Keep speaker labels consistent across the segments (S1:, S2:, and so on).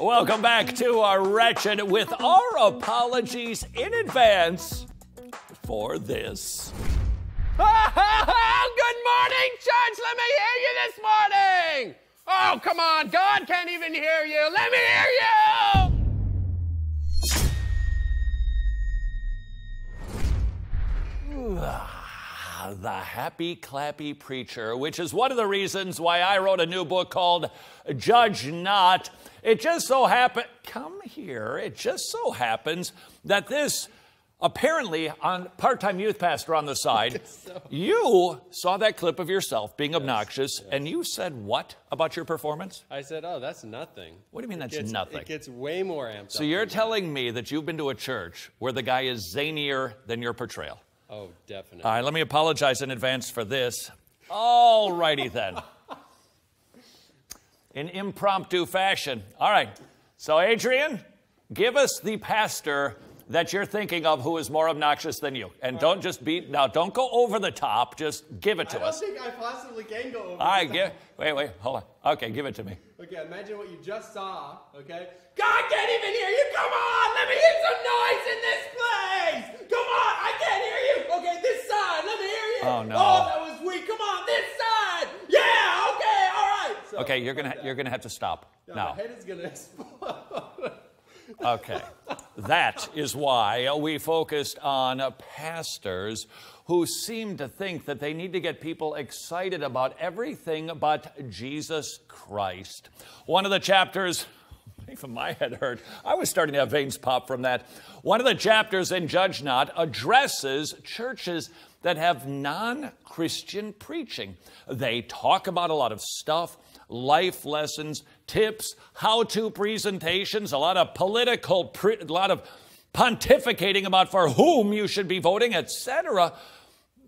S1: Welcome back to our Wretched with our apologies in advance for this.
S2: Good morning, church. Let me hear you this morning. Oh, come on. God can't even hear you. Let me hear you.
S1: The happy, clappy preacher, which is one of the reasons why I wrote a new book called Judge Not. It just so happens, come here, it just so happens that this apparently on part-time youth pastor on the side, you saw that clip of yourself being obnoxious, and you said what about your performance?
S2: I said, oh, that's nothing.
S1: What do you mean that's nothing?
S2: It gets way more amped up.
S1: So you're telling me that you've been to a church where the guy is zanier than your portrayal?
S2: Oh, definitely.
S1: All right, let me apologize in advance for this. All righty then. In impromptu fashion. All right, so Adrian, give us the pastor that you're thinking of who is more obnoxious than you. And don't just don't go over the top, just give it to us.
S2: I don't think I possibly can go over the top.
S1: All right, wait, hold on. Okay, give it to me.
S2: Okay, imagine what you just saw, okay? God can't even hear you, come on! Let me hear some noise in this place! Come on, I can't hear you! Okay, this side, let me hear you!
S1: Oh, no.
S2: Oh, that was weak, come on, this side! Yeah, okay, all right! So,
S1: okay, you're gonna have to stop now.
S2: My head is gonna explode.
S1: Okay, that is why we focused on pastors who seem to think that they need to get people excited about everything but Jesus Christ. One of the chapters, even my head hurt. I was starting to have veins pop from that. One of the chapters in Judge Not addresses churches that have non-Christian preaching. They talk about a lot of stuff, life lessons, tips, how-to presentations, a lot of a lot of pontificating about for whom you should be voting, etc.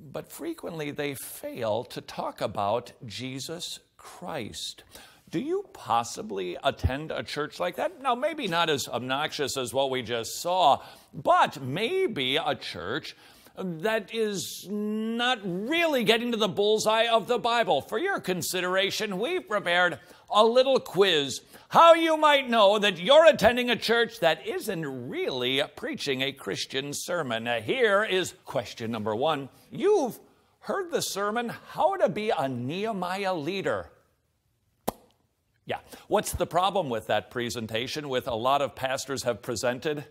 S1: But frequently they fail to talk about Jesus Christ. Do you possibly attend a church like that? Now, maybe not as obnoxious as what we just saw, but maybe a church that is not really getting to the bullseye of the Bible. For your consideration, we've prepared a little quiz. How you might know that you're attending a church that isn't really preaching a Christian sermon. Here is question number 1. You've heard the sermon, How to Be a Nehemiah Leader. Yeah, what's the problem with that presentation with a lot of pastors have presented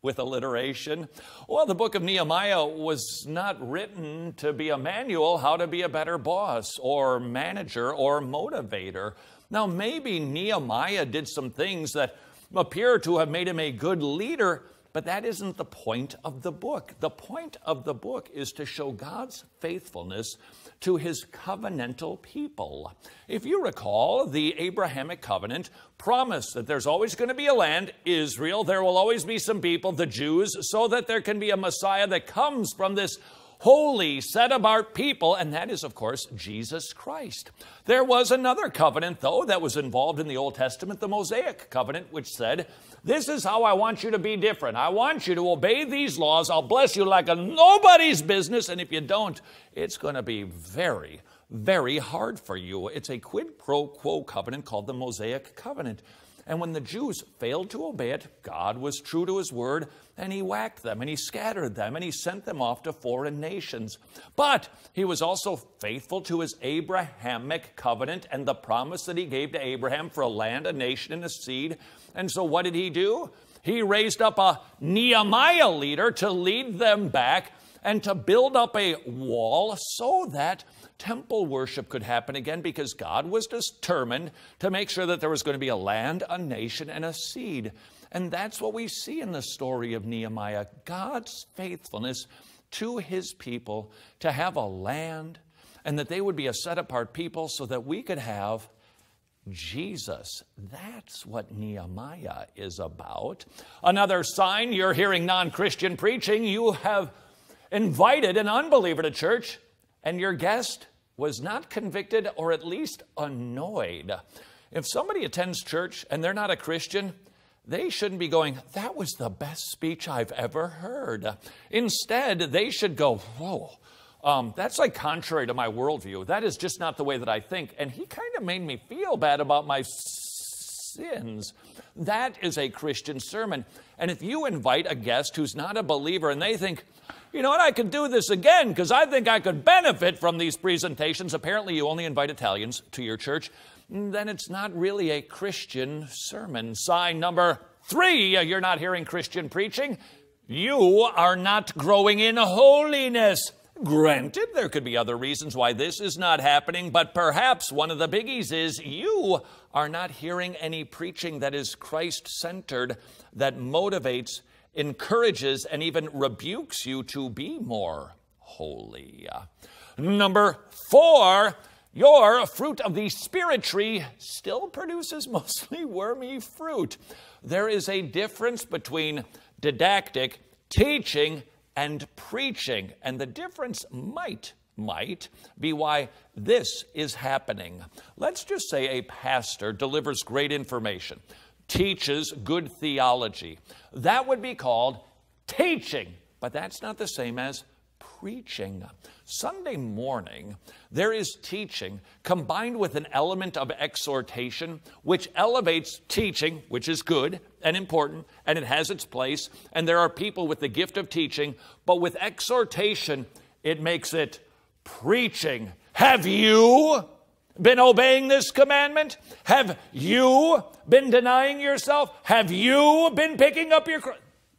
S1: with alliteration? Well, the book of Nehemiah was not written to be a manual how to be a better boss or manager or motivator. Now, maybe Nehemiah did some things that appear to have made him a good leader, but that isn't the point of the book. The point of the book is to show God's faithfulness to his covenantal people. If you recall, the Abrahamic covenant promised that there's always going to be a land, Israel. There will always be some people, the Jews, so that there can be a Messiah that comes from this holy, set-apart people, and that is, of course, Jesus Christ. There was another covenant, though, that was involved in the Old Testament, the Mosaic covenant, which said, this is how I want you to be different. I want you to obey these laws. I'll bless you like a nobody's business, and if you don't, it's going to be very, very hard for you. It's a quid pro quo covenant called the Mosaic covenant. And when the Jews failed to obey it, God was true to his word, and he whacked them, and he scattered them, and he sent them off to foreign nations. But he was also faithful to his Abrahamic covenant and the promise that he gave to Abraham for a land, a nation, and a seed. And so what did he do? He raised up a Nehemiah leader to lead them back and to build up a wall so that temple worship could happen again, because God was determined to make sure that there was going to be a land, a nation, and a seed. And that's what we see in the story of Nehemiah, God's faithfulness to his people to have a land and that they would be a set-apart people so that we could have Jesus. That's what Nehemiah is about. Another sign you're hearing non-Christian preaching, you have invited an unbeliever to church, and your guest was not convicted or at least annoyed. If somebody attends church and they're not a Christian, they shouldn't be going, that was the best speech I've ever heard. Instead, they should go, whoa, that's like contrary to my worldview. That is just not the way that I think. And he kind of made me feel bad about my sins. That is a Christian sermon. And if you invite a guest who's not a believer and they think, you know what, I could do this again because I think I could benefit from these presentations. Apparently you only invite Italians to your church. Then it's not really a Christian sermon. Sign number 3, you're not hearing Christian preaching. You are not growing in holiness. Granted, there could be other reasons why this is not happening, but perhaps one of the biggies is you are not hearing any preaching that is Christ-centered, that motivates, encourages, and even rebukes you to be more holy. Number 4, your fruit of the Spirit tree still produces mostly wormy fruit. There is a difference between didactic, teaching, and preaching. And the difference might be why this is happening. Let's just say a pastor delivers great information, teaches good theology. That would be called teaching, but that's not the same as preaching. Sunday morning, there is teaching combined with an element of exhortation, which elevates teaching, which is good and important, and it has its place. And there are people with the gift of teaching, but with exhortation, it makes it preaching. Have you been obeying this commandment? Have you been denying yourself? Have you been picking up your cross?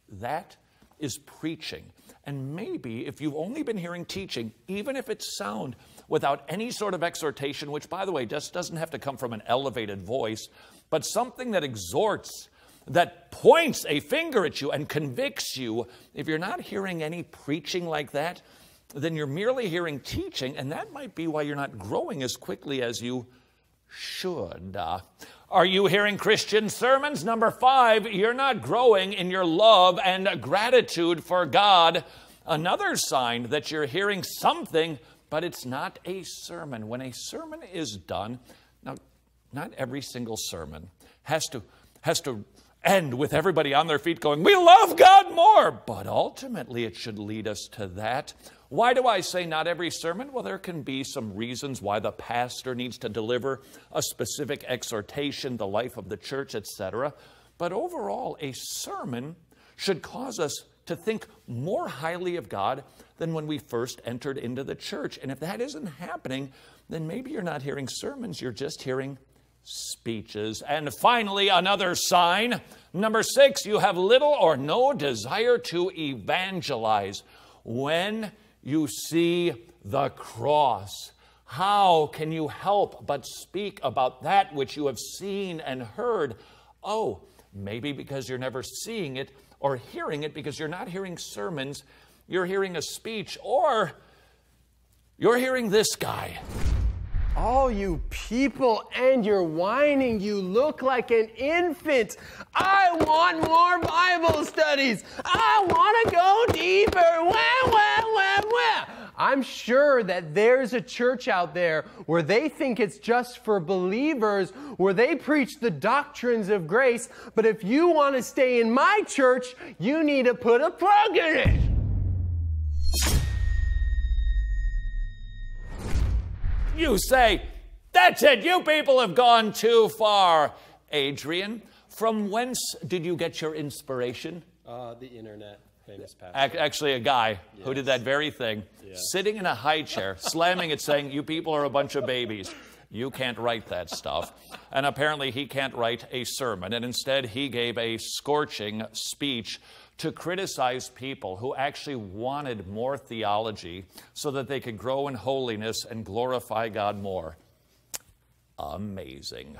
S1: That is preaching. And maybe if you've only been hearing teaching, even if it's sound without any sort of exhortation, which, by the way, just doesn't have to come from an elevated voice, but something that exhorts, that points a finger at you and convicts you, if you're not hearing any preaching like that, then you're merely hearing teaching, and that might be why you're not growing as quickly as you should. Are you hearing Christian sermons? Number 5, you're not growing in your love and gratitude for God. Another sign that you're hearing something, but it's not a sermon. When a sermon is done, now, not every single sermon has to end with everybody on their feet going, we love God more. But ultimately, it should lead us to that. Why do I say not every sermon? Well, there can be some reasons why the pastor needs to deliver a specific exhortation, the life of the church, etc. But overall, a sermon should cause us to think more highly of God than when we first entered into the church. And if that isn't happening, then maybe you're not hearing sermons, you're just hearing speeches. And finally, another sign. Number 6, you have little or no desire to evangelize. When you see the cross, how can you help but speak about that which you have seen and heard? Oh, maybe because you're never seeing it or hearing it, because you're not hearing sermons, you're hearing a speech, or you're hearing this guy.
S2: Oh, you people, and you're whining. You look like an infant. I want more Bible studies. I want to go deeper. I'm sure that there's a church out there where they think it's just for believers, where they preach the doctrines of grace. But if you want to stay in my church, you need to put a plug in it.
S1: You say, that's it, you people have gone too far. Adrian, from whence did you get your inspiration?
S3: The internet, famous pastor.
S1: Actually, a guy
S3: Yes.
S1: who did that very thing, sitting in a high chair, slamming it, saying, you people are a bunch of babies. You can't write that stuff. And apparently he can't write a sermon. And instead he gave a scorching speech to criticize people who actually wanted more theology so that they could grow in holiness and glorify God more. Amazing.